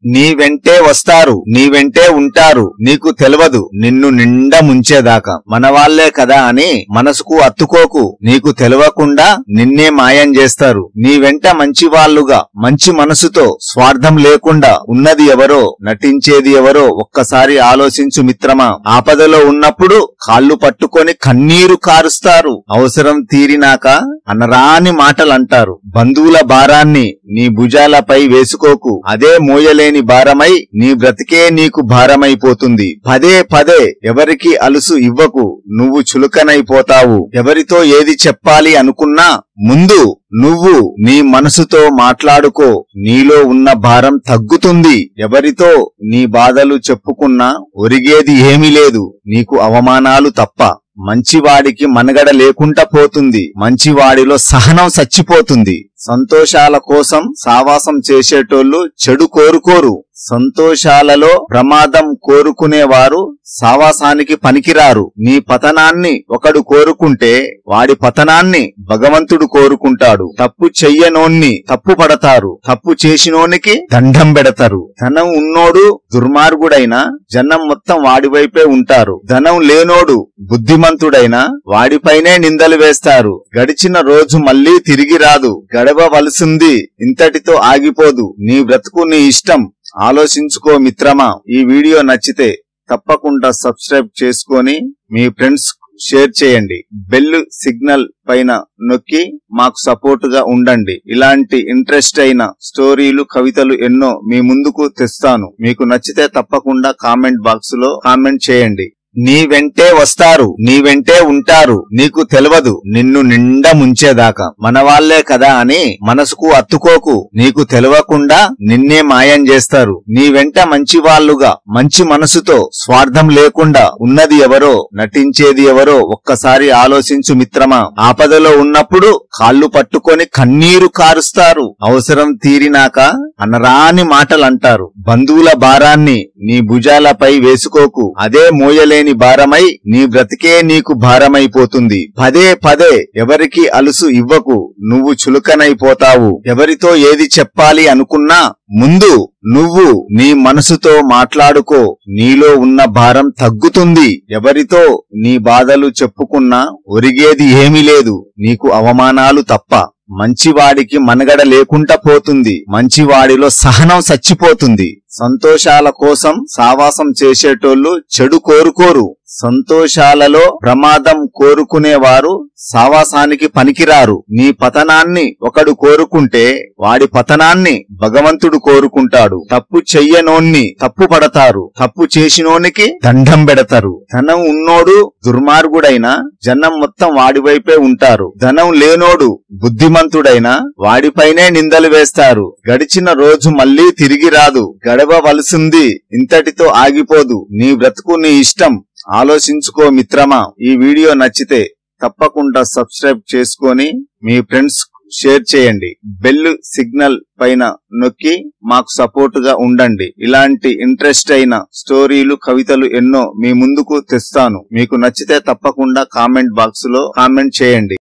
నీ వెంటే వస్తారు, నీ వెంటే ఉంటారు, నీకు తెలవదు నిన్ను నిండా ముంచేదాకా. మనవాళ్లే కదా అని మనసుకు అత్తుకోకు, నీకు తెలవకుండా నిన్నే మాయం చేస్తారు. నీ వెంట మంచివాళ్లుగా మంచి మనసుతో స్వార్థం లేకుండా ఉన్నది ఎవరో, నటించేది ఎవరో ఒక్కసారి ఆలోచించు మిత్రమా. ఆపదలో ఉన్నప్పుడు కాళ్ళు పట్టుకొని కన్నీరు కారుస్తారు, అవసరం తీరినాక అనరాని మాటలంటారు. బంధువుల భారాన్ని నీ భుజాలపై వేసుకోకు, అదే మోయలేని భారమై నీ బ్రతికే నీకు భారమైపోతుంది. పదే పదే ఎవరికి అలుసు ఇవ్వకు, నువ్వు చులకనైపోతావు. ఎవరితో ఏది చెప్పాలి అనుకున్నా ముందు నువ్వు నీ మనసుతో మాట్లాడుకో, నీలో ఉన్న భారం తగ్గుతుంది. ఎవరితో నీ బాధలు చెప్పుకున్నా ఒరిగేది ఏమీ లేదు, నీకు అవమానాలు తప్ప. మంచివాడికి మనగడ లేకుండా పోతుంది, మంచివాడిలో సహనం చచ్చిపోతుంది. సంతోషాల కోసం సావాసం చేసేటోళ్ళు చెడు కోరుకోరు, సంతోషాలలో ప్రమాదం కోరుకునేవారు సావాసానికి పనికిరారు. నీ పతనాన్ని ఒకడు కోరుకుంటే వాడి పతనాన్ని భగవంతుడు కోరుకుంటాడు. తప్పు చెయ్యనోన్ని తప్పు పడతారు, తప్పు చేసినోనికి దండం పెడతారు. ధనం ఉన్నోడు దుర్మార్గుడైనా జనం మొత్తం వాడివైపే ఉంటారు, ధనం లేనోడు బుద్ధిమంతుడైనా వాడిపైనే నిందలు వేస్తారు. గడిచిన రోజు మళ్లీ తిరిగి రాదు, గడవవలసింది ఇంతటితో ఆగిపోదు. నీ బ్రతుకు నీ ఇష్టం, ఆలోచించుకో మిత్రమా. ఈ వీడియో నచ్చితే తప్పకుండా సబ్స్క్రైబ్ చేసుకొని మీ ఫ్రెండ్స్ షేర్ చేయండి. బెల్ సిగ్నల్ పైన నొక్కి మాకు సపోర్ట్ గా ఉండండి. ఇలాంటి ఇంట్రెస్ట్ అయిన స్టోరీలు, కవితలు ఎన్నో మీ ముందుకు తెస్తాను. మీకు నచ్చితే తప్పకుండా కామెంట్ బాక్స్ లో కామెంట్ చేయండి. నీ వెంటే వస్తారు, నీ వెంటే ఉంటారు, నీకు తెలవదు నిన్ను నిండా ముంచేదాకా. మనవాళ్లే కదా అని మనసుకు అత్తుకోకు, నీకు తెలవకుండా నిన్నే మాయం చేస్తారు. నీ వెంట మంచివాళ్లుగా మంచి మనసుతో స్వార్థం లేకుండా ఉన్నది ఎవరో, నటించేది ఎవరో ఒక్కసారి ఆలోచించు మిత్రమా. ఆపదలో ఉన్నప్పుడు కాళ్ళు పట్టుకొని కన్నీరు కారుస్తారు, అవసరం తీరినాక అనరాని మాటలంటారు. బంధువుల భారాన్ని నీ భుజాలపై వేసుకోకు, అదే మోయలేని భారమై నీ బ్రతికే నీకు భారమైపోతుంది. పదే పదే ఎవరికి అలుసు ఇవ్వకు, నువ్వు చులకనైపోతావు. ఎవరితో ఏది చెప్పాలి అనుకున్నా ముందు నువ్వు నీ మనసుతో మాట్లాడుకో, నీలో ఉన్న భారం తగ్గుతుంది. ఎవరితో నీ బాధలు చెప్పుకున్నా ఒరిగేది ఏమీ లేదు, నీకు అవమానాలు తప్ప. మంచివాడికి మనగడ లేకుండా పోతుంది, మంచివాడిలో సహనం చచ్చిపోతుంది. సంతోషాల కోసం సావాసం చేసేటోళ్ళు చెడు కోరుకోరు, సంతోషాలలో ప్రమాదం కోరుకునేవారు సావాసానికి పనికిరారు. నీ పతనాన్ని ఒకడు కోరుకుంటే వాడి పతనాన్ని భగవంతుడు కోరుకుంటాడు. తప్పు చెయ్యనోన్ని తప్పు పడతారు, తప్పు చేసినోనికి దండం పెడతారు. ధనం ఉన్నోడు దుర్మార్గుడైనా జనం మొత్తం వాడివైపే ఉంటారు, ధనం లేనోడు బుద్ధిమంతుడైనా వాడిపైనే నిందలు వేస్తారు. గడిచిన రోజు మళ్లీ తిరిగి రాదు, గడవవలసింది ఇంతటితో ఆగిపోదు. నీ బ్రతుకు నీ ఇష్టం, ఆలోచించుకో మిత్రమా. ఈ వీడియో నచ్చితే తప్పకుండా సబ్స్క్రైబ్ చేసుకొని మీ ఫ్రెండ్స్ షేర్ చేయండి. బెల్ సిగ్నల్ పైన నొక్కి మాకు సపోర్ట్ గా ఉండండి. ఇలాంటి ఇంట్రెస్ట్ అయిన స్టోరీలు, కవితలు ఎన్నో మీ ముందుకు తెస్తాను. మీకు నచ్చితే తప్పకుండా కామెంట్ బాక్స్ లో కామెంట్ చేయండి.